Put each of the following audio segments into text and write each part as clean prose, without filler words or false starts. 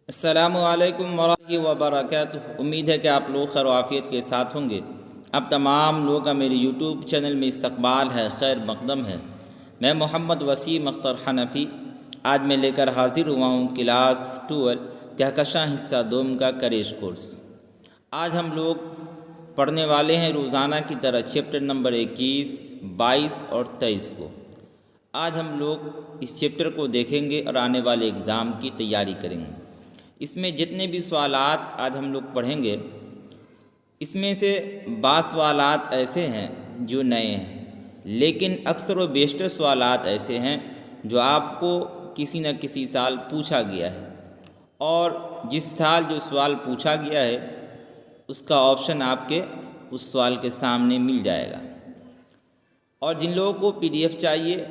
السلام علیکم ورحمۃ اللہ وبرکاتہ۔ امید ہے کہ آپ لوگ خیر و عافیت کے ساتھ ہوں گے۔ اب تمام لوگوں کا میرے یوٹیوب چینل میں استقبال ہے، خیر مقدم ہے۔ میں محمد وسیم اختر حنفی آج میں لے کر حاضر ہوا ہوں کلاس 12 کہکشاں حصہ دوم کا کریش کورس۔ آج ہم لوگ پڑھنے والے ہیں روزانہ کی طرح چیپٹر نمبر 21، 22 اور 23 کو۔ آج ہم لوگ اس چیپٹر کو دیکھیں گے اور آنے والے اگزام کی تیاری کریں گے۔ اس میں جتنے بھی سوالات آج ہم لوگ پڑھیں گے، اس میں سے بعض سوالات ایسے ہیں جو نئے ہیں، لیکن اکثر و بیشتر سوالات ایسے ہیں جو آپ کو کسی نہ کسی سال پوچھا گیا ہے، اور جس سال جو سوال پوچھا گیا ہے اس کا آپشن آپ کے اس سوال کے سامنے مل جائے گا۔ اور جن لوگوں کو PDF چاہیے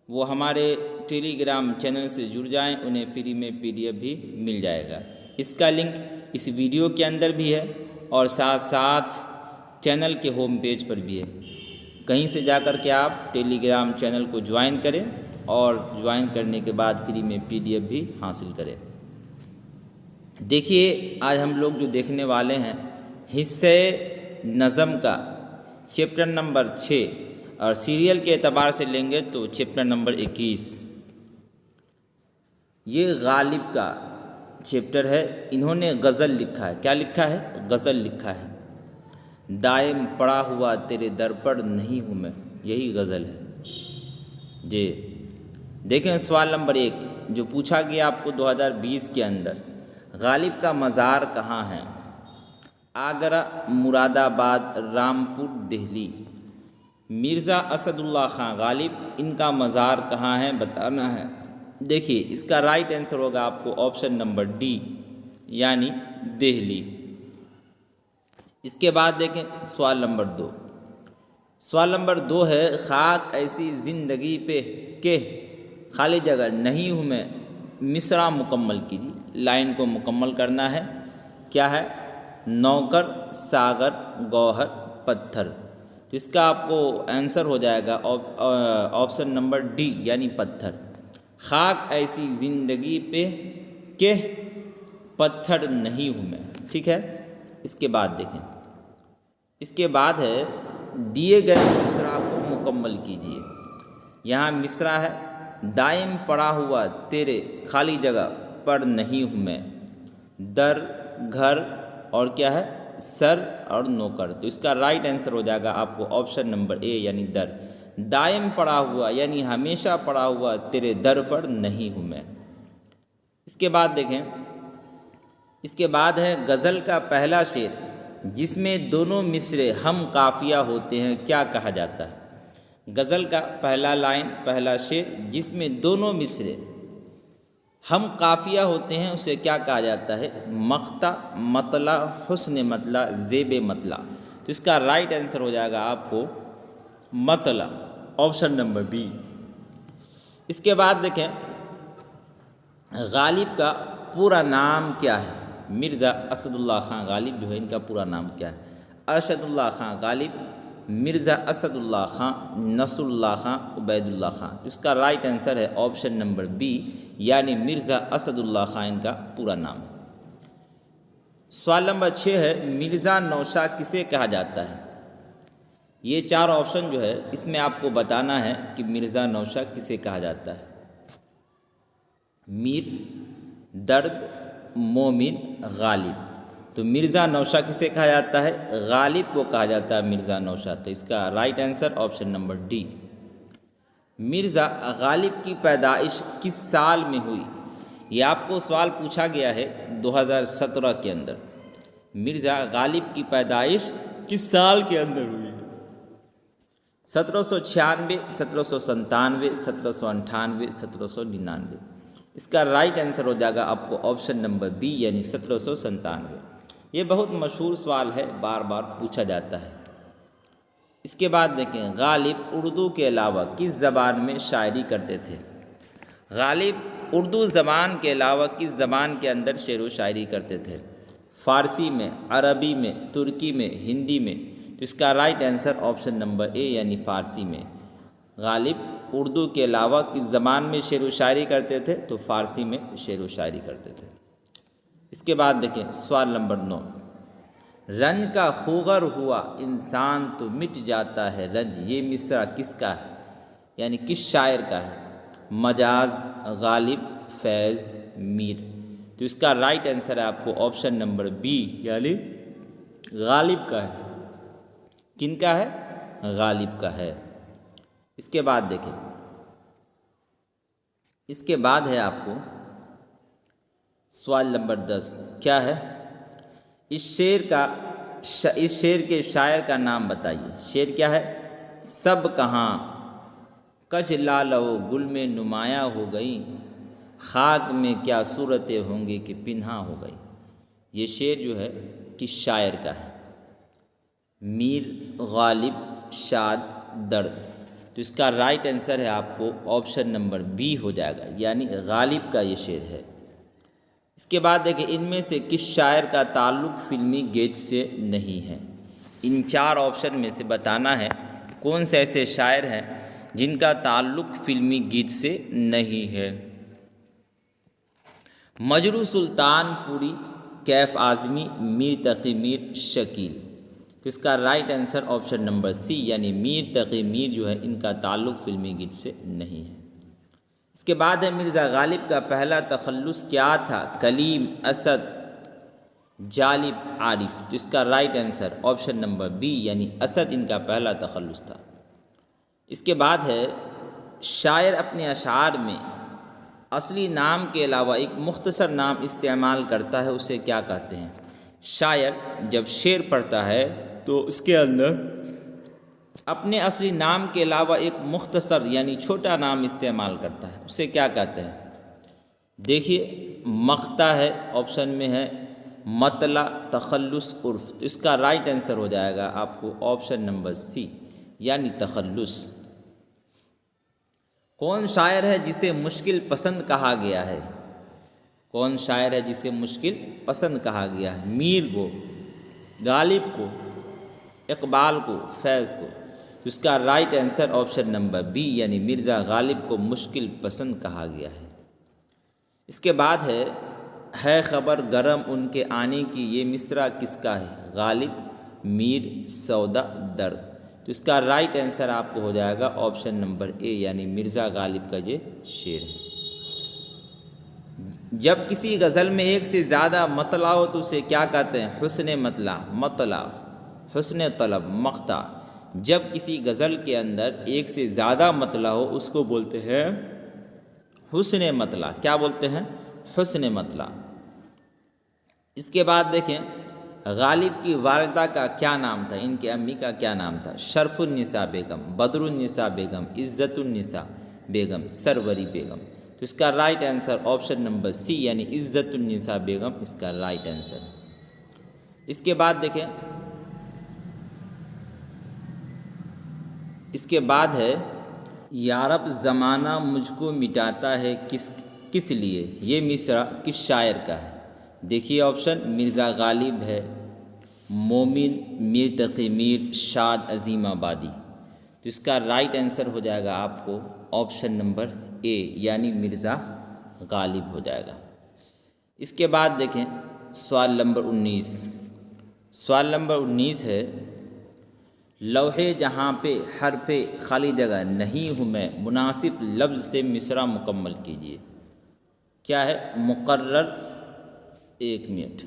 وہ ہمارے ٹیلی گرام چینل سے جڑ جائیں، انہیں فری میں PDF بھی مل جائے گا۔ اس کا لنک اس ویڈیو کے اندر بھی ہے اور ساتھ ساتھ چینل کے ہوم پیج پر بھی ہے۔ کہیں سے جا کر کے آپ ٹیلی گرام چینل کو جوائن کریں اور جوائن کرنے کے بعد فری میں PDF بھی حاصل کریں۔ دیکھیے آج ہم لوگ جو دیکھنے والے ہیں حصے نظم کا چیپٹر نمبر 6، اور سیریل کے اعتبار سے لیں گے تو چیپٹر نمبر 21۔ یہ غالب کا چیپٹر ہے۔ انہوں نے غزل لکھا ہے۔ کیا لکھا ہے؟ غزل لکھا ہے۔ دائم پڑا ہوا تیرے در پر نہیں ہوں میں، یہی غزل ہے جی۔ دیکھیں سوال نمبر 1 جو پوچھا گیا آپ کو 2020 کے اندر، غالب کا مزار کہاں ہے؟ آگرہ، مراد آباد، رامپور، دہلی۔ مرزا اسد اللہ خان غالب، ان کا مزار کہاں ہے بتانا ہے۔ دیکھیے اس کا رائٹ آنسر ہوگا آپ کو آپشن نمبر ڈی، یعنی دہلی۔ اس کے بعد دیکھیں سوال نمبر 2۔ سوال نمبر 2 ہے خاک ایسی زندگی پہ کہ خالی جگہ نہیں ہوں میں، مصرع مکمل کیجیے۔ لائن کو مکمل کرنا ہے۔ کیا ہے؟ نوکر، ساگر، گوہر، پتھر۔ تو اس کا آپ کو آنسر ہو جائے گا آپشن نمبر ڈی، یعنی پتھر۔ خاک ایسی زندگی پہ کہ پتھر نہیں ہوں میں، ٹھیک ہے۔ اس کے بعد دیکھیں، اس کے بعد ہے دیے گئے مصرع کو مکمل کیجیے۔ یہاں مصرع ہے دائم پڑا ہوا تیرے خالی جگہ پر نہیں ہوں میں، در، گھر اور کیا ہے؟ سر اور نوکر۔ تو اس کا رائٹ آنسر ہو جائے گا آپ کو آپشن نمبر اے، یعنی در۔ دائم پڑا ہوا یعنی ہمیشہ پڑا ہوا تیرے در پر نہیں ہوں میں۔ اس کے بعد دیکھیں، اس کے بعد ہے غزل کا پہلا شعر جس میں دونوں مصرے ہم قافیہ ہوتے ہیں کیا کہا جاتا ہے؟ غزل کا پہلا لائن، پہلا شعر جس میں دونوں مصرے ہم قافیہ ہوتے ہیں اسے کیا کہا جاتا ہے؟ مقطع، مطلع، حسن مطلع، زیب مطلع۔ تو اس کا رائٹ آنسر ہو جائے گا آپ کو مطلع، آپشن نمبر بی۔ اس کے بعد دیکھیں غالب کا پورا نام کیا ہے؟ مرزا اسد اللہ خان غالب جو ہے ان کا پورا نام کیا ہے؟ ارشد اللہ خان غالب، مرزا اسد اللہ خان، نصر اللہ خان، عبید اللہ خان۔ اس کا رائٹ آنسر ہے آپشن نمبر بی، یعنی مرزا اسد اللہ خان ان کا پورا نام ہے۔ سوال نمبر 6 ہے مرزا نوشہ کسے کہا جاتا ہے؟ یہ 4 آپشن جو ہے اس میں آپ کو بتانا ہے کہ مرزا نوشہ کسے کہا جاتا ہے۔ میر، درد، مومن، غالب۔ تو مرزا نوشہ کسے کہا جاتا ہے؟ غالب کو کہا جاتا ہے مرزا نوشہ۔ تو اس کا right answer option number D. Mirza Ghalib کی پیدائش کس سال میں ہوئی؟ یہ آپ کو سوال پوچھا گیا ہے 2017 کے اندر۔ مرزا غالب کی پیدائش کس سال کے اندر ہوئی؟ 1796، 1797، 1798، 1799۔ اس کا رائٹ آنسر ہو جائے گا آپ کو آپشن نمبر بی، یعنی 1797۔ یہ بہت مشہور سوال ہے، بار بار پوچھا جاتا ہے۔ اس کے بعد دیکھیں غالب اردو کے علاوہ کس زبان میں شاعری کرتے تھے؟ غالب اردو زبان کے علاوہ کس زبان کے اندر شعر و شاعری کرتے تھے؟ فارسی میں، عربی میں، ترکی میں، ہندی میں۔ تو اس کا رائٹ آنسر آپشن نمبر اے، یعنی فارسی میں۔ غالب اردو کے علاوہ کس زبان میں شعر و شاعری کرتے تھے؟ تو فارسی میں شعر و شاعری کرتے تھے۔ اس کے بعد دیکھیں سوال نمبر 9، رنج کا خوگر ہوا انسان تو مٹ جاتا ہے رنج، یہ مصرع کس کا ہے؟ یعنی کس شاعر کا ہے؟ مجاز، غالب، فیض، میر۔ تو اس کا رائٹ آنسر ہے آپ کو آپشن نمبر بی، یعنی غالب کا ہے۔ کن کا ہے؟ غالب کا ہے۔ اس کے بعد دیکھیں، اس کے بعد ہے آپ کو سوال نمبر 10، کیا ہے؟ اس شعر کے شاعر کا نام بتائیے۔ شعر کیا ہے؟ سب کہاں کج لالو گل میں نمایاں ہو گئی، خاک میں کیا صورتیں ہوں گی کہ پنہاں ہو گئی۔ یہ شعر جو ہے کس شاعر کا ہے؟ میر، غالب، شاد، درد۔ تو اس کا رائٹ آنسر ہے آپ کو آپشن نمبر بی ہو جائے گا، یعنی غالب کا یہ شعر ہے۔ اس کے بعد دیکھیں، ان میں سے کس شاعر کا تعلق فلمی گیت سے نہیں ہے؟ ان 4 آپشن میں سے بتانا ہے کون سے ایسے شاعر ہیں جن کا تعلق فلمی گیت سے نہیں ہے۔ مجروح سلطان پوری، کیف اعظمی، میر تقی میر، شکیل۔ تو اس کا رائٹ آنسر آپشن نمبر سی، یعنی میر تقی میر جو ہے ان کا تعلق فلمی گیت سے نہیں ہے۔ اس کے بعد ہے مرزا غالب کا پہلا تخلص کیا تھا؟ کلیم، اسد، جالب، عارف۔ تو اس کا right answer option number be, یعنی اسد ان کا پہلا تخلص تھا۔ اس کے بعد ہے شاعر اپنے اشعار میں اصلی نام کے علاوہ ایک مختصر نام استعمال کرتا ہے، اسے کیا کہتے ہیں؟ شاعر جب شعر پڑھتا ہے تو اس کے اندر اپنے اصلی نام کے علاوہ ایک مختصر یعنی چھوٹا نام استعمال کرتا ہے، اسے کیا کہتے ہیں؟ دیکھیے، مقطع ہے، آپشن میں ہے مطلع، تخلص، عرف۔ تو اس کا رائٹ آنسر ہو جائے گا آپ کو آپشن نمبر سی، یعنی تخلص۔ کون شاعر ہے جسے مشکل پسند کہا گیا ہے؟ کون شاعر ہے جسے مشکل پسند کہا گیا ہے؟ میر کو، غالب کو، اقبال کو، فیض کو۔ تو اس کا right answer option number be, یعنی مرزا غالب کو مشکل پسند کہا گیا ہے۔ اس کے بعد ہے خبر گرم ان کے آنے کی، یہ مصرع کس کا ہے؟ غالب، میر، سودا، درد۔ تو اس کا رائٹ آنسر آپ کو ہو جائے گا آپشن نمبر اے، یعنی مرزا غالب کا یہ شعر ہے۔ جب کسی غزل میں ایک سے زیادہ مطلع ہو تو اسے کیا کہتے ہیں؟ حسن مطلع، مطلع، حسن طلب، مقطع۔ جب کسی غزل کے اندر ایک سے زیادہ مطلع ہو اس کو بولتے ہیں حسن مطلع۔ کیا بولتے ہیں؟ حسن مطلع۔ اس کے بعد دیکھیں، غالب کی والدہ کا کیا نام تھا؟ ان کی امی کا کیا نام تھا؟ شرف النساء بیگم، بدر النساء بیگم، عزت النساء بیگم، سروری بیگم۔ تو اس کا رائٹ آنسر آپشن نمبر سی، یعنی عزت النساء بیگم اس کا رائٹ آنسر ہے۔ اس کے بعد دیکھیں، اس کے بعد ہے یا رب زمانہ مجھ کو مٹاتا ہے کس لیے، یہ مصرع کس شاعر کا ہے؟ دیکھیے آپشن، مرزا غالب ہے، مومن، میر تقی میر، شاد عظیم آبادی۔ تو اس کا رائٹ آنسر ہو جائے گا آپ کو آپشن نمبر اے، یعنی مرزا غالب ہو جائے گا۔ اس کے بعد دیکھیں سوال نمبر 19۔ سوال نمبر 19 ہے، لوحے جہاں پہ حرف خالی جگہ نہیں ہوں میں، مناسب لفظ سے مصرع مکمل کیجیے۔ کیا ہے؟ مقرر، ایک منٹ،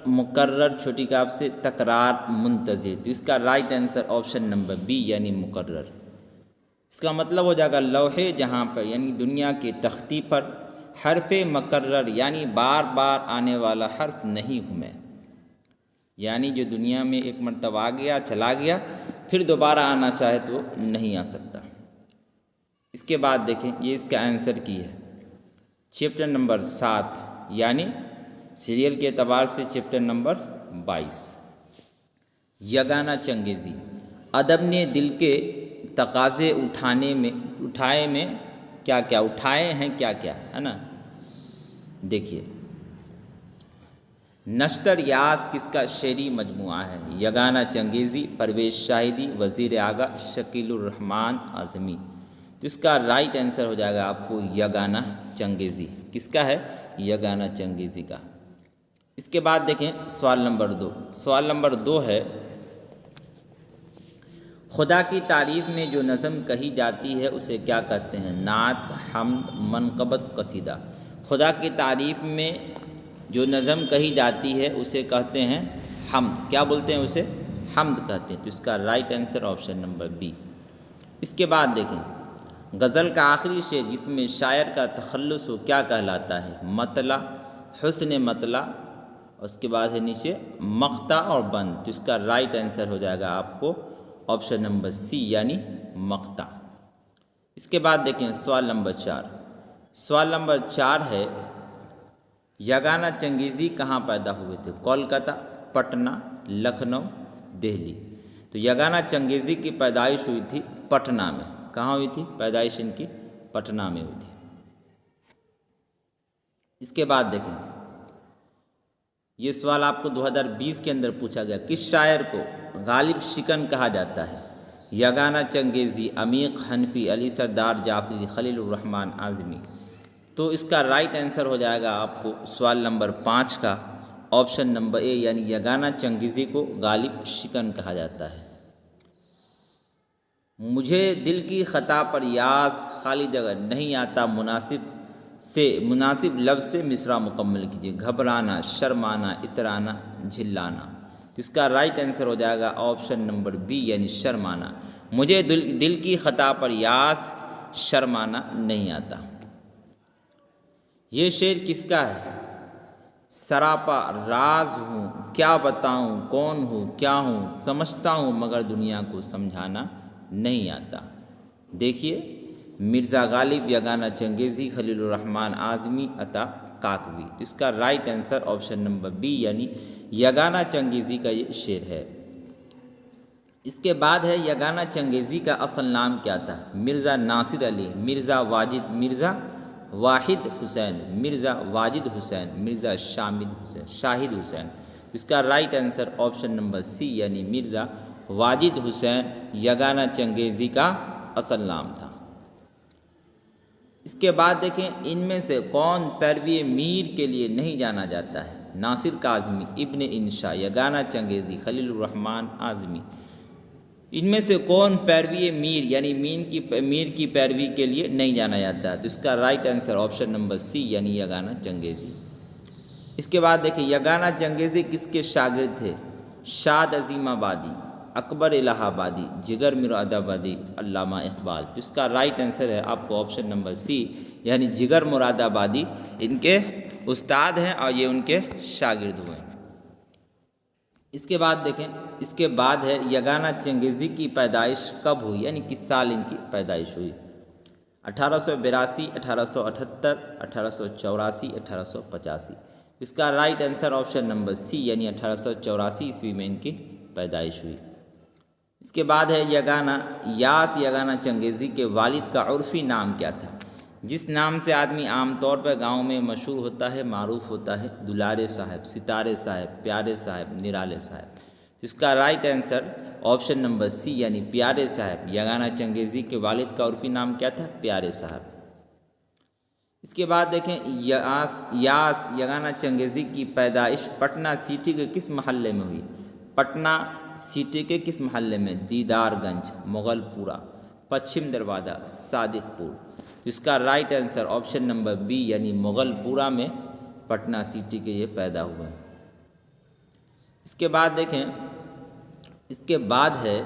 مقرر چھوٹی کاف سے، تکرار، منتظر۔ تو اس کا right answer option number be, یعنی مقرر۔ اس کا مطلب ہو جائے گا لوحے جہاں پر یعنی دنیا کے تختی پر، حرف مقرر یعنی بار بار آنے والا حرف نہیں ہوں میں، یعنی جو دنیا میں ایک مرتبہ آ گیا چلا گیا پھر دوبارہ آنا چاہے تو نہیں آ سکتا۔ اس کے بعد دیکھیں، یہ اس کا آنسر کی ہے چیپٹر نمبر 7، یعنی سیریل کے اعتبار سے چیپٹر نمبر 22۔ یگانہ چنگیزی، ادب نے دل کے تقاضے اٹھائے ہیں کیا کیا ہے نا۔ دیکھیے، نشتر یاز کس کا شعری مجموعہ ہے؟ یگانہ چنگیزی، پرویز شاہدی، وزیر اعلیٰ شکیل الرحمان اعظمی۔ تو اس کا رائٹ آنسر ہو جائے گا آپ کو یگانہ چنگیزی. کس کا ہے؟ یگانہ چنگیزی کا. اس کے بعد دیکھیں سوال نمبر 2. سوال نمبر 2 ہے خدا کی تعریف میں جو نظم کہی جاتی ہے اسے کیا کہتے ہیں؟ نعت، حمد، منقبت، قصیدہ. خدا کی تعریف میں جو نظم کہی جاتی ہے اسے کہتے ہیں حمد. کیا بولتے ہیں اسے؟ حمد کہتے ہیں. تو اس کا right answer option number B. اس کے بعد دیکھیں غزل کا آخری شعر جس میں شاعر کا تخلص ہو کیا کہلاتا ہے؟ مطلع، حسن مطلع، اس کے بعد ہے نیچے مقطع اور بند. تو اس کا رائٹ آنسر ہو جائے گا آپ کو آپشن نمبر سی یعنی مقطع. اس کے بعد دیکھیں سوال نمبر 4. سوال نمبر 4 ہے یگانہ چنگیزی کہاں پیدا ہوئے تھے؟ کولکاتہ، پٹنہ، لکھنؤ، دہلی. تو یگانہ چنگیزی کی پیدائش ہوئی تھی پٹنہ میں. کہاں ہوئی تھی پیدائش ان کی؟ پٹنہ میں ہوئی تھی. اس کے بعد دیکھیں یہ سوال آپ کو 2020 کے اندر پوچھا گیا. کس شاعر کو غالب شکن کہا جاتا ہے؟ یگانہ چنگیزی، عمیق حنفی، علی سردار جعفری، خلیل الرحمن اعظمی. تو اس کا رائٹ آنسر ہو جائے گا آپ کو سوال نمبر 5 کا آپشن نمبر اے یعنی یگانہ چنگیزی کو غالب شکن کہا جاتا ہے. مجھے دل کی خطا پر یاس خالی جگہ نہیں آتا، مناسب لفظ سے مصرع مکمل کیجیے. گھبرانا، شرمانا، اترانا، جھلانا. تو اس کا رائٹ آنسر ہو جائے گا آپشن نمبر بی یعنی شرمانا. مجھے دل کی خطا پر یاس شرمانا نہیں آتا. یہ شعر کس کا ہے؟ سراپا راز ہوں، کیا بتاؤں کون ہوں کیا ہوں، سمجھتا ہوں مگر دنیا کو سمجھانا نہیں آتا. دیکھیے مرزا غالب، یگانہ چنگیزی، خلیل الرحمن اعظمی، عطا کاکوی. تو اس کا right answer option number be یعنی یگانہ چنگیزی کا یہ شعر ہے. اس کے بعد ہے یگانہ چنگیزی کا اصل نام کیا تھا؟ مرزا ناصر علی، مرزا واحد حسین، مرزا واجد حسین، مرزا شاہد حسین. اس کا رائٹ آنسر آپشن نمبر سی یعنی مرزا واجد حسین یگانہ چنگیزی کا اصل نام تھا. اس کے بعد دیکھیں ان میں سے کون پیروی میر کے لیے نہیں جانا جاتا ہے؟ ناصر کاظمی، ابن انشا، یگانہ چنگیزی، خلیل الرحمن اعظمی. ان میں سے کون پیروی میر یعنی میر کی پیروی کے لیے نہیں جانا جاتا ہے؟ تو اس کا رائٹ آنسر آپشن نمبر سی یعنی یگانہ چنگیزی. اس کے بعد دیکھیں یگانہ چنگیزی کس کے شاگرد تھے؟ شاد عظیم آبادی، اکبر الہ آبادی، جگر مراد آبادی، علامہ اقبال. تو اس کا رائٹ آنسر ہے آپ کو آپشن نمبر سی یعنی جگر مراد آبادی ان کے استاد ہیں اور یہ ان کے شاگرد ہوئے. اس کے بعد دیکھیں اس کے بعد ہے یگانہ چنگیزی کی پیدائش کب ہوئی یعنی کس سال ان کی پیدائش ہوئی؟ 1882، 1878، 1884، 1885. اس کا رائٹ آنسر آپشن نمبر سی یعنی 1884 عیسوی میں ان کی پیدائش ہوئی. اس کے بعد ہے یگانہ چنگیزی کے والد کا عرفی نام کیا تھا؟ جس نام سے آدمی عام طور پر گاؤں میں مشہور ہوتا ہے، معروف ہوتا ہے، دلارے صاحب، ستارے صاحب، پیارے صاحب، نرالے صاحب. تو اس کا رائٹ آنسر آپشن نمبر سی یعنی پیارے صاحب. یگانہ چنگیزی کے والد کا عرفی نام کیا تھا؟ پیارے صاحب. اس کے بعد دیکھیں یگانہ چنگیزی کی پیدائش پٹنہ سٹی کے کس محلے میں ہوئی؟ پٹنہ سٹی کے کس محلے میں؟ دیدار گنج، مغل پورہ، پچھم دروازہ، صادق پور. تو اس کا right answer option number be یعنی مغل پورہ میں پٹنہ سٹی کے یہ پیدا ہوئے. اس کے بعد دیکھیں اس کے بعد ہے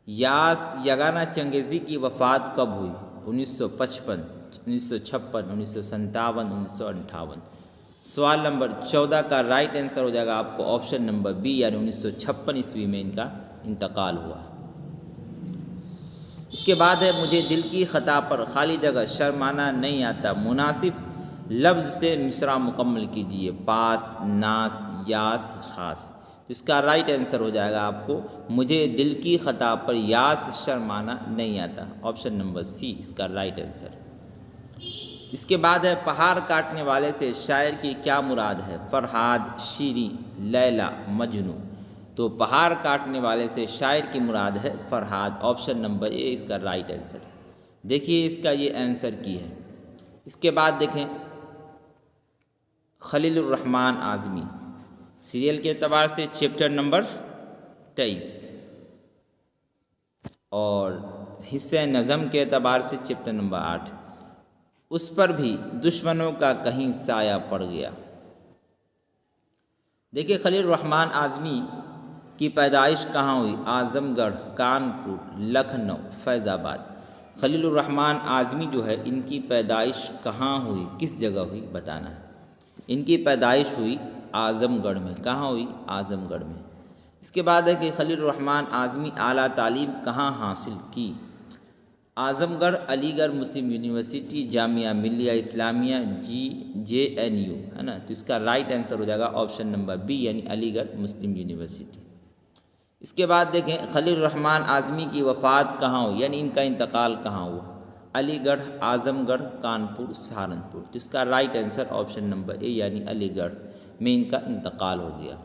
یگانہ چنگیزی کی وفات کب ہوئی؟ 1955، 1956، 1957، 1958. سوال نمبر 14 کا رائٹ آنسر ہو جائے گا آپ کو آپشن نمبر بی یعنی 1956 عیسوی میں ان کا انتقال ہوا. اس کے بعد ہے مجھے دل کی خطا پر خالی جگہ شرمانا نہیں آتا، مناسب لفظ سے مصرع مکمل کیجیے. پاس، ناس، یاس، خاص. تو اس کا رائٹ آنسر ہو جائے گا آپ کو مجھے دل کی خطا پر یاس شرمانا نہیں آتا. آپشن نمبر سی اس کا رائٹ آنسر. اس کے بعد ہے پہاڑ کاٹنے والے سے شاعر کی کیا مراد ہے؟ فرہاد، شیری، لیلا، مجنوں. تو پہاڑ کاٹنے والے سے شاعر کی مراد ہے فرہاد. آپشن نمبر اے اس کا رائٹ آنسر. دیکھیے اس کا یہ آنسر کی ہے۔ اس کے بعد دیکھیں خلیل الرحمن اعظمی، سیریل کے اعتبار سے چیپٹر نمبر 23 اور حصہ نظم کے اعتبار سے چیپٹر نمبر 8، اس پر بھی دشمنوں کا کہیں سایہ پڑ گیا۔ دیکھیے خلیل الرحمن اعظمی کی پیدائش کہاں ہوئی؟ اعظم گڑھ، کانپور، لکھنؤ، فیض آباد۔ خلیل الرحمن اعظمی جو ہے ان کی پیدائش کہاں ہوئی، کس جگہ ہوئی بتانا ہے۔ ان کی پیدائش ہوئی اعظم گڑھ میں۔ کہاں ہوئی؟ اعظم گڑھ میں۔ اس کے بعد ہے کہ خلیل الرحمن اعظمی اعلیٰ تعلیم کہاں حاصل کی؟ اعظم گڑھ، علی گڑھ مسلم یونیورسٹی، جامعہ ملیہ اسلامیہ، JNU ہے نا، تو اس کا رائٹ آنسر ہو جائے گا آپشن نمبر بی یعنی علی گڑھ مسلم یونیورسٹی۔ اس کے بعد دیکھیں خلیل الرحمن اعظمی کی وفات کہاں ہوئی، یعنی ان کا انتقال کہاں ہوا؟ علی گڑھ، اعظم گڑھ، کانپور، سہارنپور۔ تو اس کا رائٹ آنسر آپشن نمبر اے یعنی علی گڑھ میں ان کا انتقال ہو گیا۔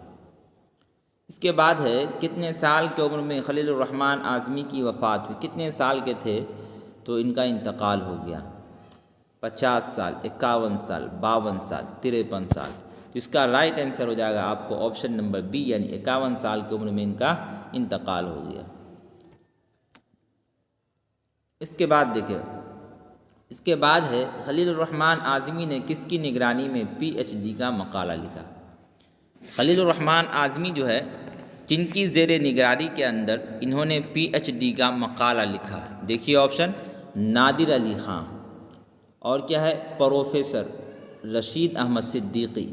اس کے بعد ہے کتنے سال کی عمر میں خلیل الرحمن اعظمی کی وفات ہوئی؟ کتنے سال کے تھے تو ان کا انتقال ہو گیا؟ 50 سال، 51 سال، 52 سال، 53 سال۔ تو اس کا رائٹ آنسر ہو جائے گا آپ کو آپشن نمبر بی یعنی 51 سال کی عمر میں ان کا انتقال ہو گیا۔ اس کے بعد دیکھیں، اس کے بعد ہے خلیل الرحمن اعظمی نے کس کی نگرانی میں PhD کا مقالہ لکھا؟ خلیل الرحمن اعظمی جو ہے جن کی زیر نگرانی کے اندر انہوں نے PhD کا مقالہ لکھا، دیکھیے آپشن نادر علی خان، اور کیا ہے پروفیسر رشید احمد صدیقی،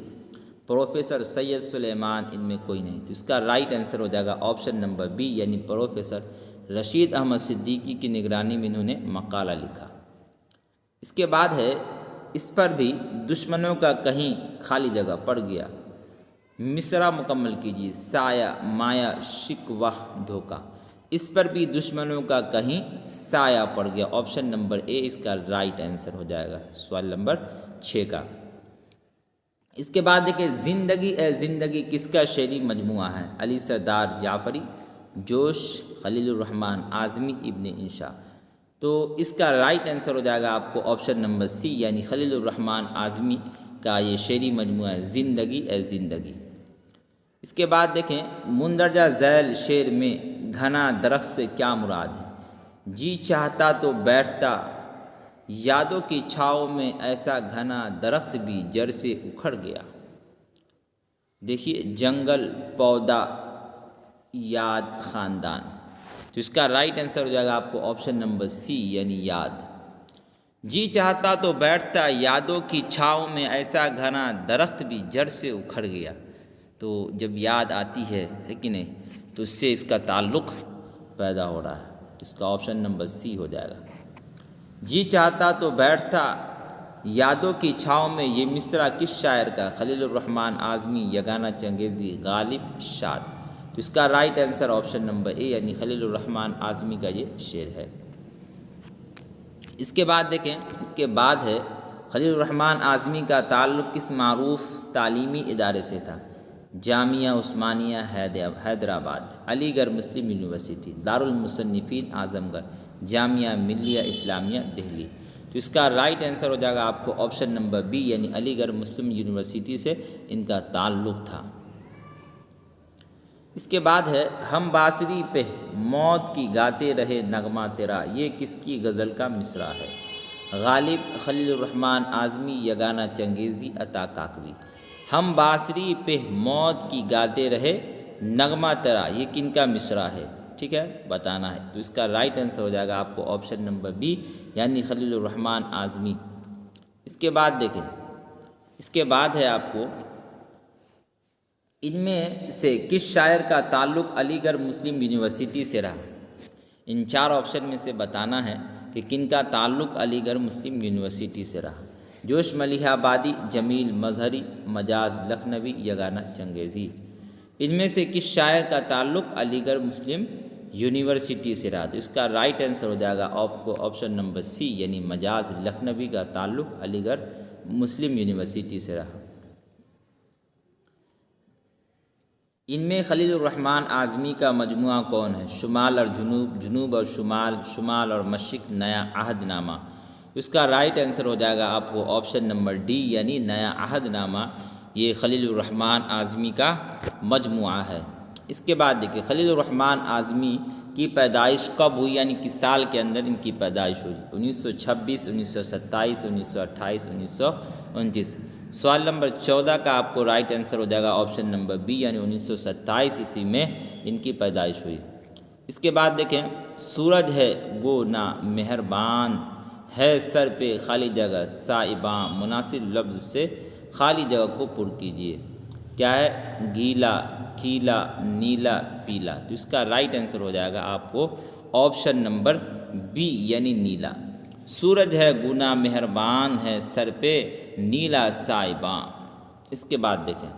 پروفیسر سید سلیمان، ان میں کوئی نہیں۔ تو اس کا رائٹ آنسر ہو جائے گا آپشن نمبر بی یعنی پروفیسر رشید احمد صدیقی کی نگرانی میں انہوں نے مقالہ لکھا۔ اس کے بعد ہے اس پر بھی دشمنوں کا کہیں خالی جگہ پڑ گیا، مصرع مکمل کیجیے، سایہ، مایا، شکوہ، دھوکہ۔ اس پر بھی دشمنوں کا کہیں سایہ پڑ گیا، آپشن نمبر اے اس کا رائٹ آنسر ہو جائے گا سوال نمبر 6 کا۔ اس کے بعد دیکھیں زندگی اے زندگی کس کا شعری مجموعہ ہے؟ علی سردار جعفری، جوش، خلیل الرحمن اعظمی، ابن انشا۔ تو اس کا رائٹ آنسر ہو جائے گا آپ کو آپشن نمبر سی یعنی خلیل الرحمن اعظمی کا یہ شعری مجموعہ ہے زندگی اے زندگی۔ اس کے بعد دیکھیں مندرجہ ذیل شعر میں گھنا درخت سے کیا مراد ہے؟ جی چاہتا تو بیٹھتا یادوں کی چھاؤں میں، ایسا گھنا درخت بھی جڑ سے اکھڑ گیا۔ دیکھیے جنگل، پودا، یاد، خاندان۔ تو اس کا رائٹ آنسر ہو جائے گا آپ کو آپشن نمبر سی یعنی یاد۔ جی چاہتا تو بیٹھتا یادوں کی چھاؤں میں، ایسا گھنا درخت بھی جڑ سے اکھڑ گیا۔ تو جب یاد آتی ہے کہ نہیں تو اس سے اس کا تعلق پیدا ہو رہا ہے، اس کا آپشن نمبر سی ہو جائے گا۔ جی چاہتا تو بیٹھتا یادوں کی چھاؤں میں، یہ مصرع کس شاعر کا؟ خلیل الرحمن اعظمی، یگانہ چنگیزی، غالب شاد۔ تو اس کا رائٹ آنسر آپشن نمبر اے یعنی خلیل الرحمن اعظمی کا یہ شعر ہے۔ اس کے بعد دیکھیں، اس کے بعد ہے خلیل الرحمن اعظمی کا تعلق کس معروف تعلیمی ادارے سے تھا؟ جامعہ عثمانیہ حیدرآباد، علی گڑھ مسلم یونیورسٹی، دارالمصنفین اعظم گڑھ، جامعہ ملیہ اسلامیہ دہلی۔ تو اس کا رائٹ آنسر ہو جائے گا آپ کو آپشن نمبر بی یعنی علی گڑھ مسلم یونیورسٹی سے ان کا تعلق تھا۔ اس کے بعد ہے ہم باسری پہ موت کی گاتے رہے نغمہ تیرا، یہ کس کی غزل کا مصرع ہے؟ غالب، خلیل الرحمن اعظمی، یگانہ چنگیزی، عطا کاکوی۔ ہم باسری پہ موت کی گاتے رہے نغمہ تیرا، یہ کن کا مصرع ہے؟ ٹھیک ہے بتانا ہے۔ تو اس کا رائٹ آنسر ہو جائے گا آپ کو آپشن نمبر بی یعنی خلیل الرحمن اعظمی۔ اس کے بعد دیکھیں، اس کے بعد ہے آپ کو ان میں سے کس شاعر کا تعلق علی گڑھ مسلم یونیورسٹی سے رہا؟ ان 4 آپشن میں سے بتانا ہے کہ کن کا تعلق علی گڑھ مسلم یونیورسٹی سے رہا۔ جوش ملیح آبادی، جمیل مظہری، مجاز لکھنوی، یگانہ چنگیزی۔ ان میں سے کس شاعر کا تعلق علی گڑھ مسلم یونیورسٹی سے رہا؟ تو اس کا رائٹ آنسر ہو جائے گا آپ کو آپشن نمبر سی یعنی مجاز لکھنوی کا تعلق علی گڑھ مسلم یونیورسٹی سے رہا۔ ان میں خلیل الرحمن اعظمی کا مجموعہ کون ہے؟ شمال اور جنوب، جنوب اور شمال، شمال اور مشرق، نیا عہد نامہ۔ اس کا رائٹ آنسر ہو جائے گا آپ کو آپشن نمبر ڈی یعنی نیا عہد نامہ، یہ خلیل الرحمن اعظمی کا مجموعہ ہے۔ اس کے بعد دیکھیے خلیل الرحمن اعظمی کی پیدائش کب ہوئی، یعنی کس سال کے اندر ان کی پیدائش ہوئی؟ 1926، 1927، 1928، 1929۔ سوال نمبر 14 کا آپ کو رائٹ آنسر ہو جائے گا آپشن نمبر بی یعنی 1927 عیسوی میں ان کی پیدائش ہوئی۔ اس کے بعد دیکھیں سورج ہے گو نا مہربان ہے سر پہ خالی جگہ سائباں، مناسب لفظ سے خالی جگہ کو پر کیجیے۔ کیا ہے؟ گیلا، کھیلا، نیلا، پیلا۔ تو اس کا رائٹ آنسر ہو جائے گا آپ کو آپشن نمبر بی یعنی نیلا۔ سورج ہے گنا مہربان ہے سر پہ نیلا سائباں۔ اس کے بعد دیکھیں،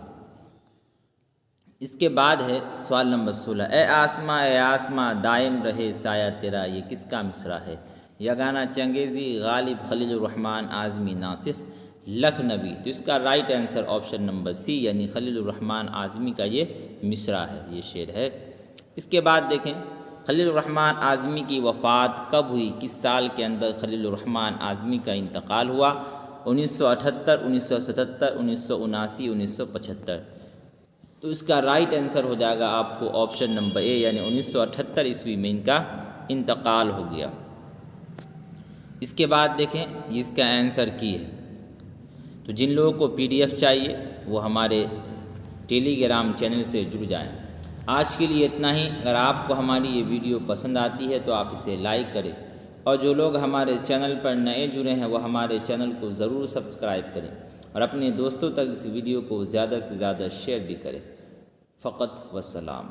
اس کے بعد ہے سوال نمبر 16، اے آسماں دائم رہے سایہ تیرا، یہ کس کا مصرع ہے؟ یگانہ چنگیزی، غالب، خلیل الرحمن اعظمی، ناصف، لکھنوی۔ تو اس کا رائٹ آنسر آپشن نمبر سی یعنی خلیل الرحمن اعظمی کا یہ مصرع ہے، یہ شعر ہے۔ اس کے بعد دیکھیں خلیل الرحمن اعظمی کی وفات کب ہوئی؟ کس سال کے اندر خلیل الرحمن اعظمی کا انتقال ہوا؟ 1978، 1977، 1979، 1975۔ تو اس کا رائٹ آنسر ہو جائے گا آپ کو آپشن نمبر اے یعنی 1978 عیسوی میں ان کا انتقال ہو گیا۔ اس کے بعد دیکھیں اس کا آنسر کی ہے۔ تو جن لوگوں کو PDF چاہیے وہ ہمارے ٹیلی گرام چینل سے جڑ جائیں۔ آج کے لیے اتنا ہی۔ اگر آپ کو ہماری یہ ویڈیو پسند آتی ہے تو آپ اسے لائک کریں، اور جو لوگ ہمارے چینل پر نئے جڑے ہیں وہ ہمارے چینل کو ضرور سبسکرائب کریں، اور اپنے دوستوں تک اس ویڈیو کو زیادہ سے زیادہ شیئر بھی کریں۔ فقط والسلام۔